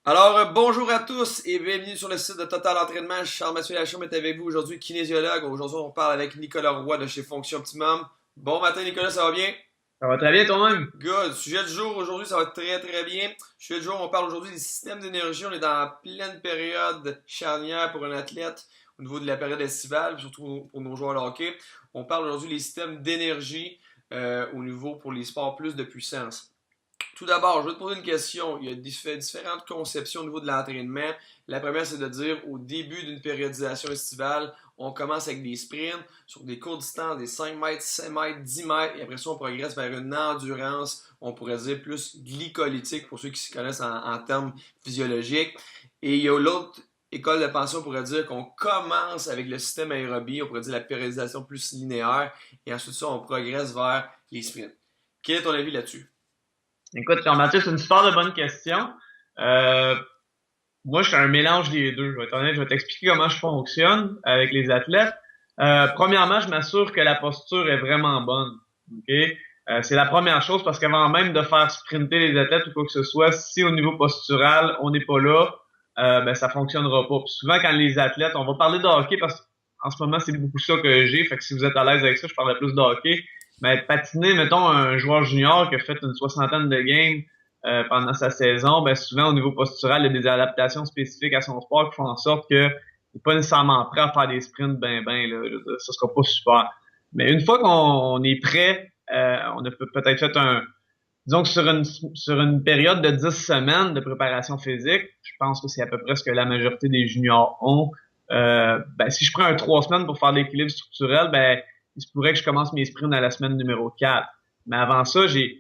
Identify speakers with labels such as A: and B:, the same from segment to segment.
A: Bonjour à tous et bienvenue sur le site de Total Entraînement. Charles-Mathieu Lachaume est avec vous aujourd'hui, kinésiologue. Aujourd'hui, on parle avec Nicolas Roy de chez Fonction Optimum. Bon matin, Nicolas, ça va bien?
B: Ça va très bien toi-même?
A: Good. Sujet du jour aujourd'hui, ça va très très bien. Sujet du jour, on parle aujourd'hui des systèmes d'énergie. On est dans la pleine période charnière pour un athlète au niveau de la période estivale, surtout pour nos joueurs de hockey. On parle aujourd'hui des systèmes d'énergie au niveau pour les sports plus de puissance. Tout d'abord, je vais te poser une question. Il y a différentes conceptions au niveau de l'entraînement. La première, c'est de dire au début d'une périodisation estivale, on commence avec des sprints sur des courtes distances, des 5 mètres, 7 mètres, 10 mètres, et après ça, on progresse vers une endurance, on pourrait dire plus glycolytique pour ceux qui se connaissent en termes physiologiques. Et il y a l'autre école de pensée, on pourrait dire qu'on commence avec le système aérobie, on pourrait dire la périodisation plus linéaire, et ensuite ça, on progresse vers les sprints. Quel est ton avis là-dessus?
B: Écoute, Jean-Baptiste, c'est une super de bonne question. Euh, Moi, je suis un mélange des deux. Je vais être honnête, je vais t'expliquer comment je fonctionne avec les athlètes. Premièrement, je m'assure que la posture est vraiment bonne. OK? C'est la première chose parce qu'avant même de faire sprinter les athlètes ou quoi que ce soit, si au niveau postural, on n'est pas là, ben ça fonctionnera pas. Puis souvent, quand les athlètes, on va parler de hockey parce qu'en ce moment, c'est beaucoup ça que j'ai. Fait que si vous êtes à l'aise avec ça, je parlerai plus de hockey. Mais patiner, mettons, un joueur junior qui a fait une soixantaine de games pendant sa saison, ben souvent au niveau postural, il y a des adaptations spécifiques à son sport qui font en sorte que il n'est pas nécessairement prêt à faire des sprints là, ça sera pas super. Mais une fois qu'on est prêt, on a peut-être fait disons que sur une période de 10 semaines de préparation physique, je pense que c'est à peu près ce que la majorité des juniors ont. Ben, si je prends 3 semaines pour faire l'équilibre structurel, ben, il se pourrait que je commence mes sprints à la semaine numéro 4. Mais avant ça, j'ai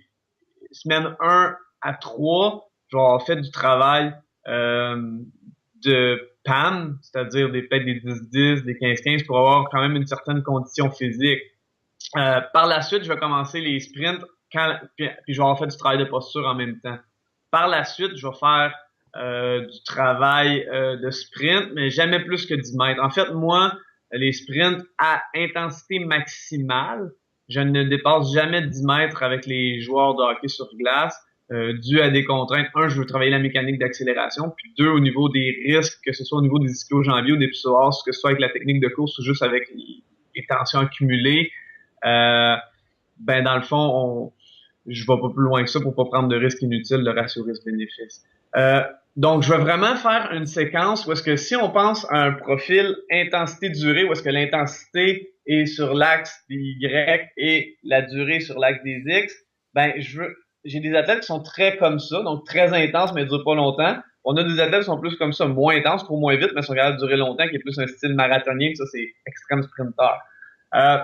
B: semaine 1 à 3, je vais avoir fait du travail de PAM, c'est-à-dire peut-être des 10-10, des 15-15 pour avoir quand même une certaine condition physique. Par la suite, je vais commencer les sprints puis je vais avoir fait du travail de posture en même temps. Par la suite, je vais faire du travail de sprint, mais jamais plus que 10 mètres. En fait, moi, les sprints à intensité maximale, je ne dépasse jamais 10 mètres avec les joueurs de hockey sur glace, dû à des contraintes. Un, je veux travailler la mécanique d'accélération, puis deux, au niveau des risques, que ce soit au niveau des ischio-jambiers ou des psoas, que ce soit avec la technique de course ou juste avec les tensions accumulées. Euh, ben dans le fond, je vais pas plus loin que ça pour pas prendre de risques inutiles, le ratio risque-bénéfice. Donc, je vais vraiment faire une séquence où est-ce que si on pense à un profil intensité-durée, où est-ce que l'intensité est sur l'axe des Y et la durée sur l'axe des X, ben j'ai des athlètes qui sont très comme ça, donc très intenses mais ne durent pas longtemps. On a des athlètes qui sont plus comme ça, moins intenses, pour moins vite, mais sont capables de durer longtemps, qui est plus un style marathonien, ça c'est extrême sprinter. Euh,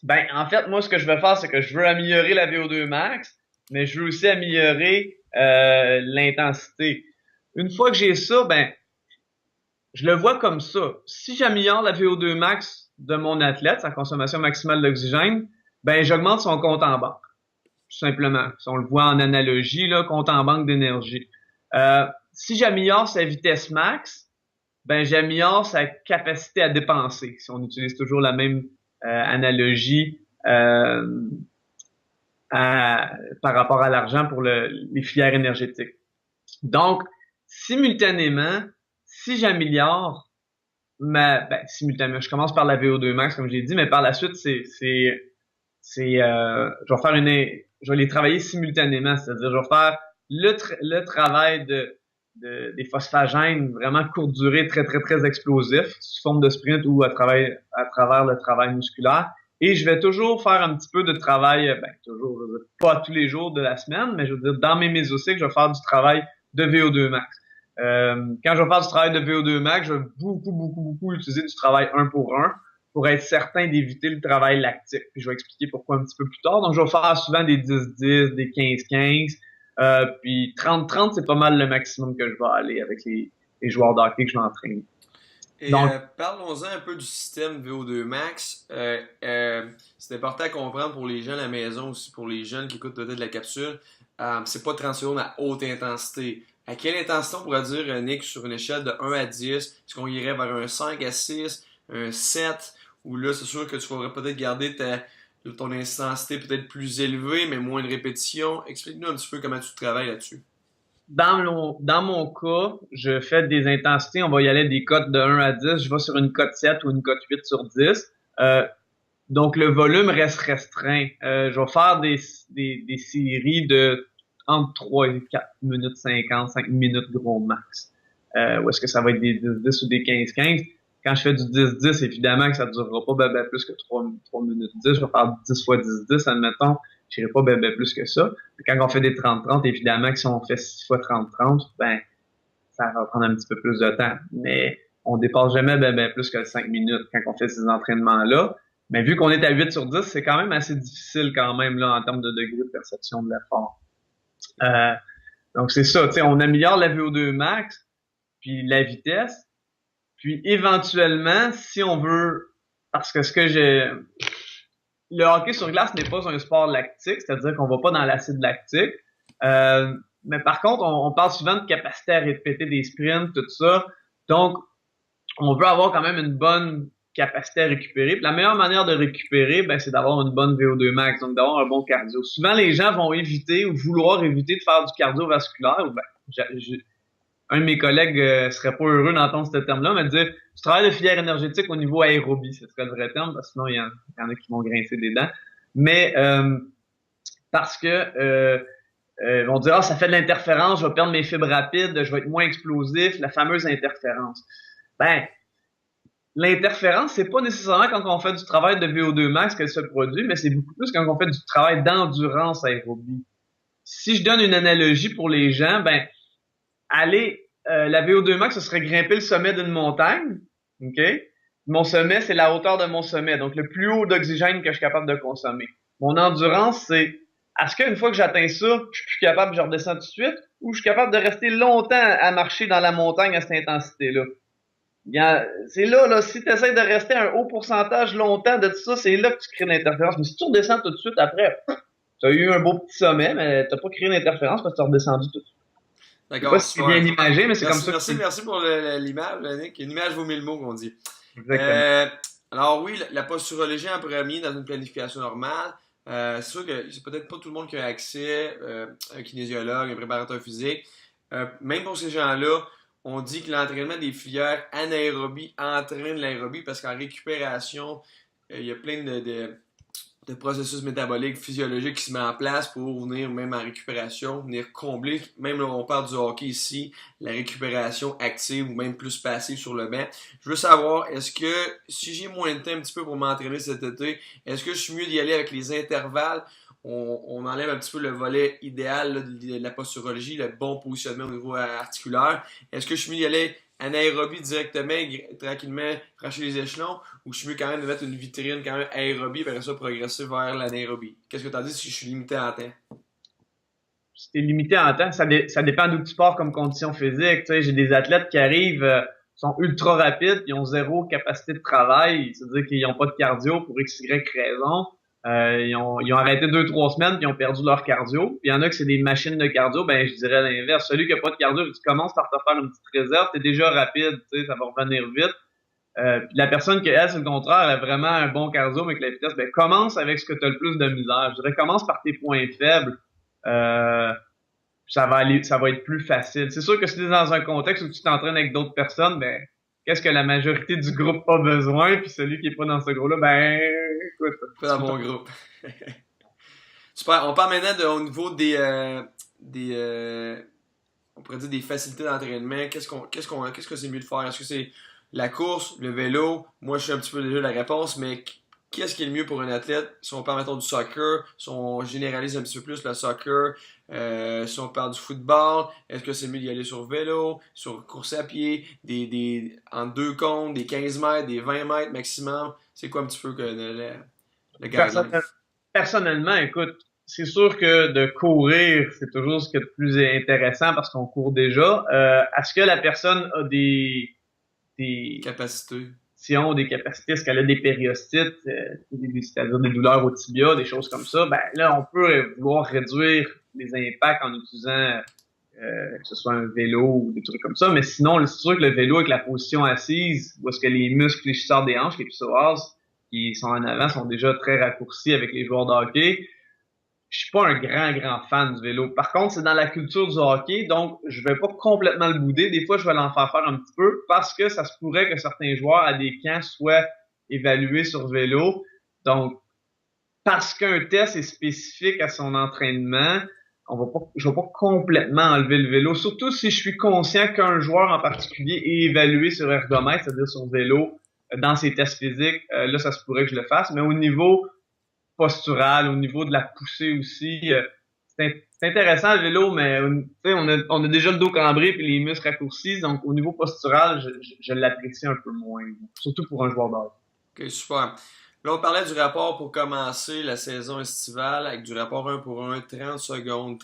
B: ben, en fait, moi, ce que je veux faire, c'est que je veux améliorer la VO2 max, mais je veux aussi améliorer l'intensité. Une fois que j'ai ça, ben, je le vois comme ça. Si j'améliore la VO2 max de mon athlète, sa consommation maximale d'oxygène, ben, j'augmente son compte en banque. Tout simplement. Si on le voit en analogie, là, compte en banque d'énergie. Si j'améliore sa vitesse max, ben, j'améliore sa capacité à dépenser. Si on utilise toujours la même analogie par rapport à l'argent pour les filières énergétiques. Donc, simultanément, si j'améliore simultanément, je commence par la VO2 max, comme j'ai dit, mais par la suite, je vais je vais les travailler simultanément, c'est-à-dire, je vais faire le travail des phosphagènes vraiment courte durée, très, très, très explosif, sous forme de sprint ou à travers le travail musculaire. Et je vais toujours faire un petit peu de travail, toujours, je veux dire, pas tous les jours de la semaine, mais je veux dire, dans mes mésocycles, je vais faire du travail de VO2 max. Quand je vais faire du travail de VO2 max, je vais beaucoup, beaucoup, beaucoup utiliser du travail un pour être certain d'éviter le travail lactique. Puis je vais expliquer pourquoi un petit peu plus tard. Donc, je vais faire souvent des 10-10, des 15-15. Puis 30-30, c'est pas mal le maximum que je vais aller avec les joueurs d'hockey que je vais entraîner. Donc,
A: Parlons-en un peu du système VO2 Max. C'est important à comprendre pour les gens à la maison aussi, pour les jeunes qui écoutent peut-être la capsule. C'est pas 30 secondes à haute intensité. À quelle intensité on pourrait dire, Nick, sur une échelle de 1 à 10? Est-ce qu'on irait vers un 5 à 6, un 7? Ou là, c'est sûr que tu faudrait peut-être garder ton intensité peut-être plus élevée, mais moins de répétitions. Explique-nous un petit peu comment tu travailles là-dessus.
B: dans mon cas, je fais des intensités, on va y aller des cotes de 1 à 10, je vais sur une cote 7 ou une cote 8 sur 10. Euh, donc le volume reste restreint. Je vais faire des séries de entre 3 et 4 minutes 50, 5 minutes gros max. Ou est-ce que ça va être des 10-10 ou des 15-15? Quand je fais du 10-10, évidemment que ça ne durera pas plus que 3 minutes 10. Je vais faire 10 fois 10-10, admettons. Je n'irai pas plus que ça. Quand on fait des 30-30, évidemment que si on fait 6 fois 30-30, ben, ça va prendre un petit peu plus de temps. Mais on dépasse jamais plus que 5 minutes quand on fait ces entraînements-là. Mais vu qu'on est à 8 sur 10, c'est quand même assez difficile quand même là en termes de degré de perception de l'effort. Euh, donc c'est ça, tu sais, on améliore la VO2 max, puis la vitesse, puis éventuellement, si on veut, parce que le hockey sur glace n'est pas un sport lactique, c'est-à-dire qu'on va pas dans l'acide lactique. Mais par contre, on parle souvent de capacité à répéter des sprints, tout ça. Donc, on veut avoir quand même une bonne capacité à récupérer. Puis la meilleure manière de récupérer, ben, c'est d'avoir une bonne VO2 max, donc d'avoir un bon cardio. Souvent, les gens vont éviter ou vouloir éviter de faire du cardiovasculaire. Ben, un de mes collègues serait pas heureux d'entendre ce terme-là, mais dire tu travailles de filière énergétique au niveau aérobie, ce serait le vrai terme, parce que sinon il y en a qui vont grincer des dents. Mais parce que on dire ça fait de l'interférence, je vais perdre mes fibres rapides, je vais être moins explosif, la fameuse interférence. Ben, l'interférence, c'est pas nécessairement quand on fait du travail de VO2 max qu'elle se produit, mais c'est beaucoup plus quand on fait du travail d'endurance aérobie. Si je donne une analogie pour les gens, ben la VO2 max, ce serait grimper le sommet d'une montagne. OK? Mon sommet, c'est la hauteur de mon sommet. Donc, le plus haut d'oxygène que je suis capable de consommer. Mon endurance, c'est est-ce qu'une fois que j'atteins ça, je suis plus capable, je redescends tout de suite, ou je suis capable de rester longtemps à marcher dans la montagne à cette intensité-là? C'est là, si tu essaies de rester à un haut pourcentage longtemps de tout ça, c'est là que tu crées l'interférence. Mais si tu redescends tout de suite après, tu as eu un beau petit sommet, mais tu n'as pas créé l'interférence parce que tu as redescendu tout de suite.
A: D'accord,
B: Je sais pas si c'est bien imagé, mais c'est comme ça.
A: Merci pour l'image, Nick. Une image vaut mille mots, qu'on dit.
B: Exactement.
A: Alors oui, la posturologie en premier dans une planification normale. C'est sûr que c'est peut-être pas tout le monde qui a accès à un kinésiologue, un préparateur physique. Même pour ces gens-là, on dit que l'entraînement des filières anaérobie entraîne l'aérobie parce qu'en récupération, il y a plein de processus métaboliques, physiologiques qui se mettent en place pour venir, même en récupération, venir combler, même là on parle du hockey ici, la récupération active ou même plus passive sur le banc. Je veux savoir, est-ce que si j'ai moins de temps un petit peu pour m'entraîner cet été, est-ce que je suis mieux d'y aller avec les intervalles? On enlève un petit peu le volet idéal là, de la posturologie, le bon positionnement au niveau articulaire. Est-ce que je suis mieux d'y aller anaérobie directement, tranquillement, franchir les échelons, ou je suis mieux quand même de mettre une vitrine quand même aérobie, et après ça progresser vers l'anaérobie? Qu'est-ce que tu as dit si je suis limité en temps?
B: Si t'es limité en temps, ça dépend d'où tu pars comme condition physique. Tu sais, j'ai des athlètes qui arrivent, sont ultra rapides, ils ont zéro capacité de travail, c'est-à-dire qu'ils n'ont pas de cardio pour x, y raison. Ils ont arrêté 2-3 semaines puis ils ont perdu leur cardio. Puis il y en a que c'est des machines de cardio, ben je dirais l'inverse. Celui qui a pas de cardio, tu commences par te faire une petite réserve, t'es déjà rapide, tu sais, ça va revenir vite. Puis la personne qui elle, c'est le contraire, elle a vraiment un bon cardio, mais que la vitesse, ben commence avec ce que tu as le plus de misère. Je dirais commence par tes points faibles. Ça va être plus facile. C'est sûr que si tu es dans un contexte où tu t'entraînes avec d'autres personnes, ben qu'est-ce que la majorité du groupe a besoin, puis celui qui est pas dans ce groupe-là, ben écoute.
A: Pas dans mon groupe. Super. On parle maintenant au niveau des on pourrait dire des facilités d'entraînement. Qu'est-ce que c'est mieux de faire? Est-ce que c'est la course, le vélo? Moi, je suis un petit peu déjà la réponse, mais qu'est-ce qui est le mieux pour un athlète? Si on parle, mettons, du soccer, si on généralise un petit peu plus le soccer, si on parle du football, est-ce que c'est mieux d'y aller sur vélo, sur course à pied, en 2 comptes, des 15 mètres, des 20 mètres maximum? C'est quoi un petit peu que le guideline?
B: Personnellement, écoute, c'est sûr que de courir, c'est toujours ce qui est le plus intéressant parce qu'on court déjà. Est-ce que la personne a des
A: capacités?
B: Si on a des capacités, est-ce qu'elle a des périostites, c'est-à-dire des douleurs au tibia, des choses comme ça, ben là, on peut vouloir réduire les impacts en utilisant que ce soit un vélo ou des trucs comme ça. Mais sinon, c'est sûr que le vélo avec la position assise, où est-ce que les muscles fléchisseurs des hanches, les psoas, qui sont en avant, sont déjà très raccourcis avec les joueurs de hockey. je suis pas un grand fan du vélo. Par contre, c'est dans la culture du hockey, donc je vais pas complètement le bouder. Des fois, je vais l'en faire un petit peu parce que ça se pourrait que certains joueurs à des camps soient évalués sur vélo. Donc, parce qu'un test est spécifique à son entraînement, je vais pas complètement enlever le vélo. Surtout si je suis conscient qu'un joueur en particulier est évalué sur ergomètre, c'est-à-dire sur vélo, dans ses tests physiques. Là, ça se pourrait que je le fasse. Mais au niveau postural, au niveau de la poussée aussi, c'est intéressant le vélo, mais on a déjà le dos cambré et les muscles raccourcis. Donc, au niveau postural, je l'apprécie un peu moins. Surtout pour un joueur d'âge.
A: Ok, super. Là, on parlait du rapport pour commencer la saison estivale avec du rapport 1 pour 1, 30 secondes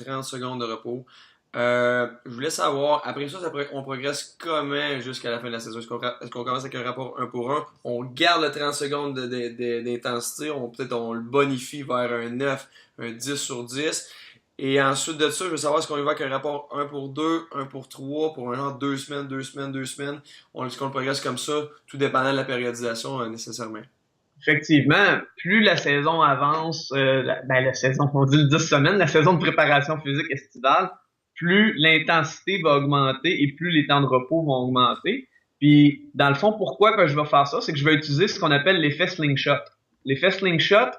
A: de repos. Je voulais savoir, après ça, on progresse comment jusqu'à la fin de la saison? Est-ce qu'on commence avec un rapport 1 pour 1? On garde le 30 secondes d'intensité, peut-être on le bonifie vers un 9, un 10 sur 10. Et ensuite de ça, je veux savoir est-ce qu'on y va avec un rapport 1 pour 2, 1 pour 3, pour un genre 2 semaines, 2 semaines, 2 semaines. Est-ce qu'on le progresse comme ça, tout dépendant de la périodisation nécessairement?
B: Effectivement, plus la saison avance, la saison, on dit le 10 semaines, la saison de préparation physique estivale, plus l'intensité va augmenter et plus les temps de repos vont augmenter. Puis, dans le fond, pourquoi que je vais faire ça? C'est que je vais utiliser ce qu'on appelle l'effet slingshot. L'effet slingshot,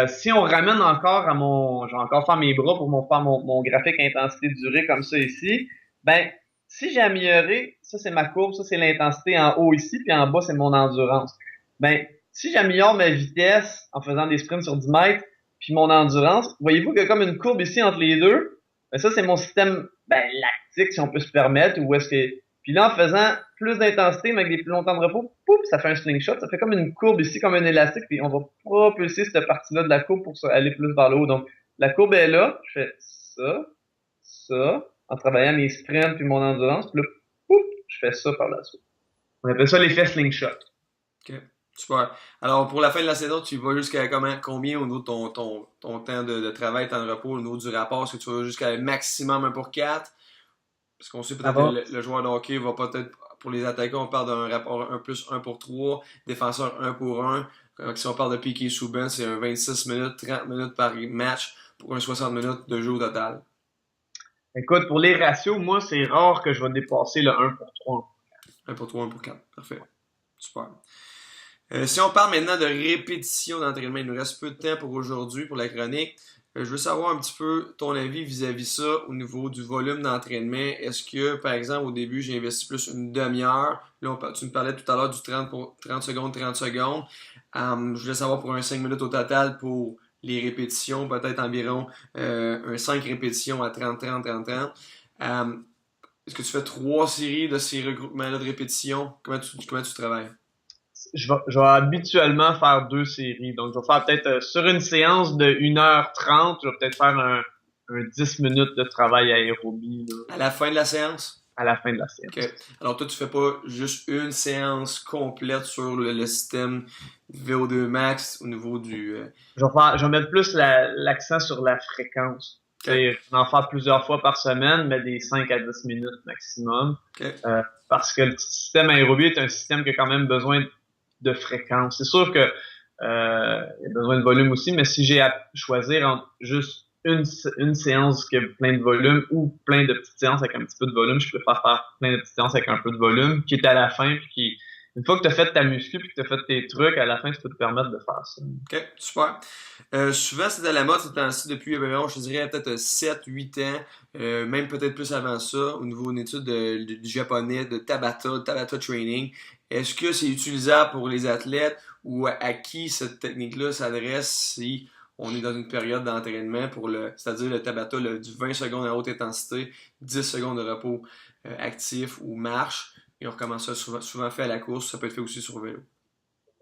B: si on ramène encore je vais encore faire mes bras pour faire mon graphique intensité durée comme ça ici, ben, si j'ai amélioré, ça c'est ma courbe, ça c'est l'intensité en haut ici, puis en bas c'est mon endurance. Ben, si j'améliore ma vitesse en faisant des sprints sur 10 mètres, puis mon endurance, voyez-vous qu'il y a comme une courbe ici entre les deux? Ben ça, c'est mon système lactique, si on peut se permettre, ou est-ce que. Puis là, en faisant plus d'intensité, mais avec des plus longtemps de repos, pouf, ça fait un slingshot, ça fait comme une courbe ici, comme un élastique, puis on va propulser cette partie-là de la courbe pour aller plus vers le haut. Donc, la courbe est là, je fais ça, en travaillant mes sprints puis mon endurance, puis là, pouf, je fais ça par la suite. On appelle ça l'effet slingshot.
A: Ok, super. Alors, pour la fin de la saison, tu vas jusqu'à combien au niveau de ton temps de travail, temps de repos, au niveau du rapport? Est-ce que tu vas jusqu'à un maximum 1 pour 4? Parce qu'on sait peut-être que le joueur de hockey va peut-être, pour les attaquants, on parle d'un rapport 1 plus 1 pour 3, défenseur 1 pour 1. Si on parle de Piqué Souban, c'est un 26 minutes, 30 minutes par match pour un 60 minutes de jeu au total.
B: Écoute, pour les ratios, moi, c'est rare que je vais dépasser le 1 pour 3.
A: 1 pour 3, 1 pour 4. Parfait. Super. Si on parle maintenant de répétition d'entraînement, il nous reste peu de temps pour aujourd'hui, pour la chronique. Je veux savoir un petit peu ton avis vis-à-vis ça au niveau du volume d'entraînement. Est-ce que, par exemple, au début, j'ai investi plus une demi-heure? Là, tu me parlais tout à l'heure du 30 secondes, 30 secondes. Je voulais savoir pour un 5 minutes au total pour les répétitions, peut-être environ un 5 répétitions à 30, 30, 30, 30. Est-ce que tu fais 3 séries de ces regroupements-là de répétitions? Comment tu travailles?
B: Je vais habituellement faire 2 séries. Donc, je vais faire peut-être sur une séance de 1h30, je vais peut-être faire un 10 minutes de travail aérobie. Là,
A: À la fin de la séance?
B: à la fin de la séance.
A: Ok. Alors toi, tu fais pas juste une séance complète sur le système VO2 max au niveau du...
B: Je vais mettre plus l'accent sur la fréquence.
A: Okay.
B: Je vais en faire plusieurs fois par semaine, mais des 5 à 10 minutes maximum.
A: Okay.
B: Parce que le système aérobie est un système qui a quand même besoin de fréquence. C'est sûr que il y a besoin de volume aussi, mais si j'ai à choisir entre juste une séance qui a plein de volume ou plein de petites séances avec un petit peu de volume, je préfère faire plein de petites séances avec un peu de volume qui est à la fin puis qui une fois que tu as fait ta muscu puis que tu as fait tes trucs, à la fin, tu peux te permettre de faire ça.
A: Ok, super. Souvent, c'est à la mode ces temps-ci depuis, je te dirais, peut-être 7, 8 ans, même peut-être plus avant ça, au niveau d'une étude du japonais, de Tabata Training. Est-ce que c'est utilisable pour les athlètes ou à qui cette technique-là s'adresse si on est dans une période d'entraînement c'est-à-dire le Tabata, du 20 secondes à haute intensité, 10 secondes de repos actif ou marche, et on recommence ça souvent fait à la course, ça peut être fait aussi sur vélo.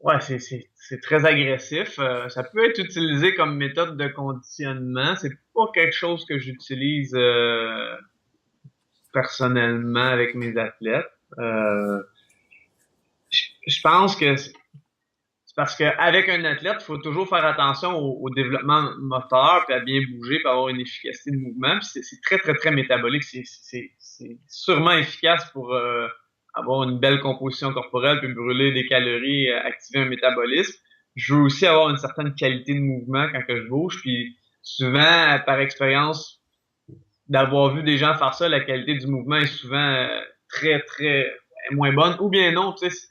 B: Ouais, c'est très agressif. Ça peut être utilisé comme méthode de conditionnement. C'est pas quelque chose que j'utilise personnellement avec mes athlètes. Je pense que c'est parce qu'avec un athlète, il faut toujours faire attention au développement moteur, puis à bien bouger, puis avoir une efficacité de mouvement. Puis c'est très, très, très métabolique. C'est sûrement efficace pour avoir une belle composition corporelle, puis brûler des calories, activer un métabolisme. Je veux aussi avoir une certaine qualité de mouvement quand que je bouge, puis souvent, par expérience, d'avoir vu des gens faire ça, la qualité du mouvement est souvent très, très moins bonne. Ou bien non, tu sais,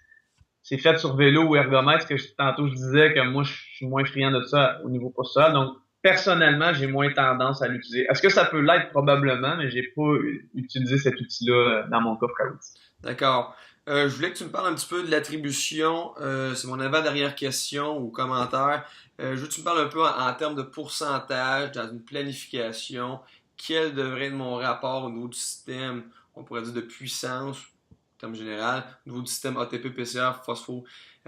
B: c'est fait sur vélo ou ergomètre, tantôt je disais que moi, je suis moins friand de ça au niveau postural. Donc, personnellement, j'ai moins tendance à l'utiliser. Est-ce que ça peut l'être? Probablement, mais j'ai pas utilisé cet outil-là dans mon coffre à outils.
A: D'accord. Je voulais que tu me parles un petit peu de l'attribution. C'est mon avant-dernière question ou commentaire. Je veux que tu me parles un peu en termes de pourcentage dans une planification. Quel devrait être mon rapport au niveau du système, on pourrait dire de puissance, en termes général, au niveau du système ATP-PCR,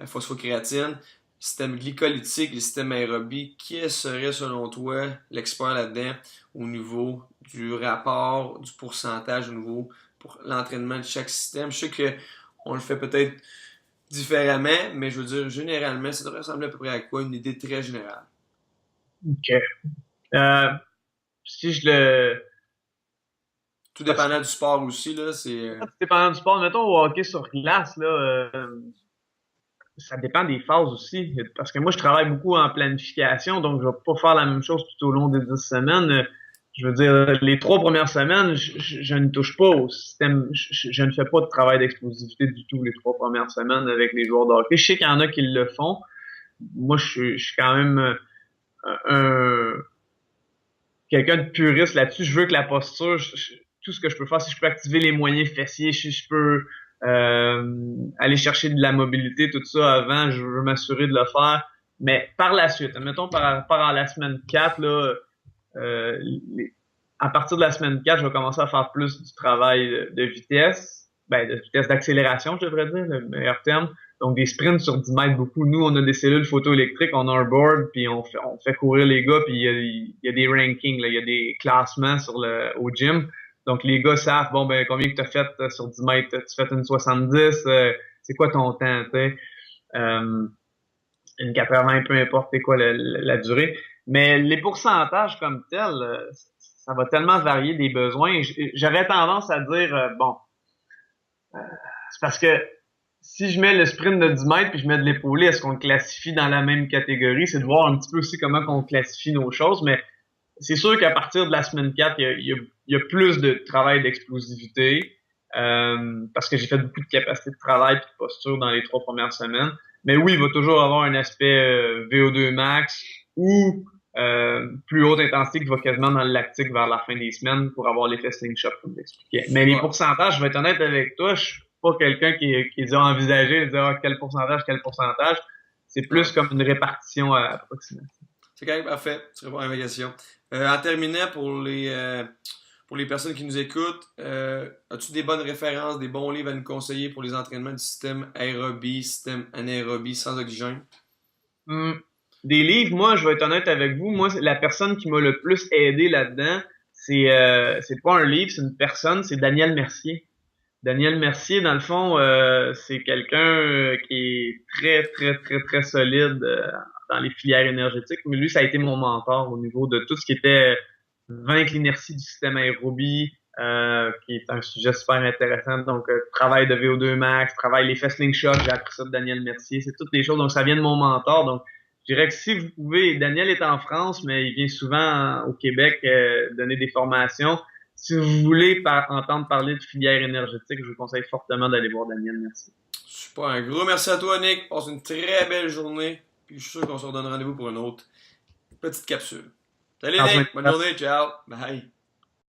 A: phosphocréatine, système glycolytique et système aérobie. Qui serait selon toi l'expert là-dedans au niveau du rapport, du pourcentage, au niveau pour l'entraînement de chaque système? Je sais qu'on le fait peut-être différemment, mais je veux dire, généralement, ça devrait ressembler à peu près à quoi? Une idée très générale.
B: OK. Euh, si je le...
A: Tout
B: Parce
A: dépendant du sport aussi, là, c'est...
B: que dépendant du sport, mettons au hockey sur glace, là, ça dépend des phases aussi. Parce que moi, je travaille beaucoup en planification, donc je vais pas faire la même chose tout au long des 10 semaines. Je veux dire, les 3 premières semaines, je ne touche pas au système. Je ne fais pas de travail d'explosivité du tout les 3 premières semaines avec les joueurs de hockey. Je sais qu'il y en a qui le font. Moi, je suis quand même un quelqu'un de puriste là-dessus. Je veux que la posture, tout ce que je peux faire, si je peux activer les moyens fessiers, si je peux aller chercher de la mobilité, tout ça avant, je veux m'assurer de le faire. Mais par la suite, admettons par rapport à la semaine 4, là, euh, les- à partir de la semaine 4, je vais commencer à faire plus du travail de vitesse, ben, de vitesse d'accélération, je devrais dire, le meilleur terme. Donc, des sprints sur 10 mètres, beaucoup. Nous, on a des cellules photoélectriques, on a un board, puis on fait courir les gars, puis il y a des rankings, là, il y a des classements au gym. Donc, les gars savent, bon, ben, combien que tu as fait sur 10 mètres? Tu fais une 70, c'est quoi ton temps, tu sais? Euh, une 80, peu importe c'est quoi la durée. Mais les pourcentages comme tels, ça va tellement varier des besoins. J'aurais tendance à dire, bon, c'est parce que si je mets le sprint de 10 mètres puis je mets de l'épaulé, est-ce qu'on le classifie dans la même catégorie? C'est de voir un petit peu aussi comment on classifie nos choses, mais c'est sûr qu'à partir de la semaine 4, il y a plus de travail d'explosivité parce que j'ai fait beaucoup de capacité de travail et de posture dans les 3 premières semaines. Mais oui, il va toujours avoir un aspect VO2 max ou plus haute intensité qui va quasiment dans le lactique vers la fin des semaines pour avoir l'effet slingshot, comme j'expliquais. Mais les
A: Ouais.
B: pourcentages, je vais être honnête avec toi, je suis pas quelqu'un qui est déjà envisagé de dire quel pourcentage, quel pourcentage. C'est plus
A: Ouais.
B: comme une répartition approximative.
A: C'est quand même parfait. Tu réponds à ma question. En terminant, pour les personnes qui nous écoutent, as-tu des bonnes références, des bons livres à nous conseiller pour les entraînements du système aérobie, système anaérobie sans oxygène?
B: Hum, Des livres, moi, je vais être honnête avec vous. Moi, la personne qui m'a le plus aidé là-dedans, c'est pas un livre, c'est une personne, c'est Daniel Mercier. Daniel Mercier, dans le fond, c'est quelqu'un qui est très, très, très, très solide dans les filières énergétiques. Mais lui, ça a été mon mentor au niveau de tout ce qui était vaincre l'inertie du système aérobie, qui est un sujet super intéressant. Donc, travail de VO2 max, travail l'effet slingshot, j'ai appris ça de Daniel Mercier. C'est toutes des choses. Donc, ça vient de mon mentor. Donc, je dirais que si vous pouvez, Daniel est en France, mais il vient souvent au Québec donner des formations. Si vous voulez entendre parler de filière énergétique, je vous conseille fortement d'aller voir Daniel Mercier.
A: Super. Un gros merci à toi, Nick. Passe une très belle journée. Puis je suis sûr qu'on se redonne rendez-vous pour une autre petite capsule. Salut,
B: Prends soin
A: Nick.
B: de
A: Bonne
B: toi.
A: journée. Ciao. Bye.